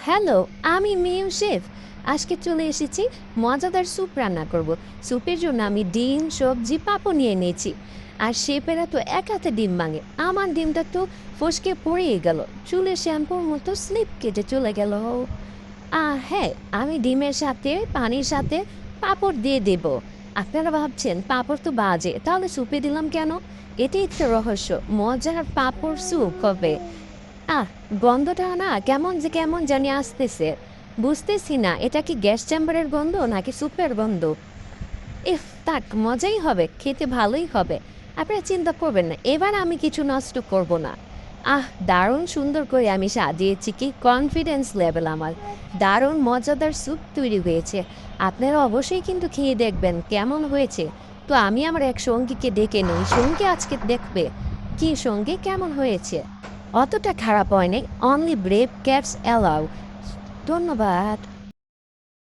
Hello, আমি মিম chef. আজকে চলে এসেছি মজাদার স্যুপ রান্না করব। স্যুপের জন্য আমি ডিম, সবজি, পাঁপড় নিয়ে নিয়েছি। আর শেফেরা তো এক হাতে ডিম ভাঙে, আমার ডিমটা তো ফসকে পড়েই গেল, চুলে শ্যাম্পুর মতো স্লিপ কেটে চলে গেল। হ্যাঁ, আমি ডিমের সাথে পানির সাথে পাঁপড় দিয়ে দেব। আপনারা ভাবছেন পাঁপড় তো বাজে, তাহলে স্যুপে দিলাম কেন? এটাই তো রহস্য, মজার পাঁপড় স্যুপ হবে। আহ গন্ধটা না কেমন জানি আসতেছে। বুঝতেছি না এটা কি গ্যাস চেম্বারের গন্ধ নাকি স্যুপের গন্ধ। ইফ তাক, মজাই হবে, খেতে ভালোই হবে। আপনারা চিন্তা করবেন না, এবার আমি কিছু নষ্ট করব না। দারুণ সুন্দর করে আমি সাজিয়েছি, কি কনফিডেন্স লেভেল আমার। দারুণ মজাদার স্যুপ তৈরি হয়েছে। আপনারা অবশ্যই কিন্তু খেয়ে দেখবেন কেমন হয়েছে। তো আমি আমার এক সঙ্গীকে ডেকে নই, সঙ্গী আজকে দেখবে কি সঙ্গী কেমন হয়েছে। অতটা খারাপ হয়নি, অনলি ব্রেভ ক্যাটস অ্যালাউ। ধন্যবাদ।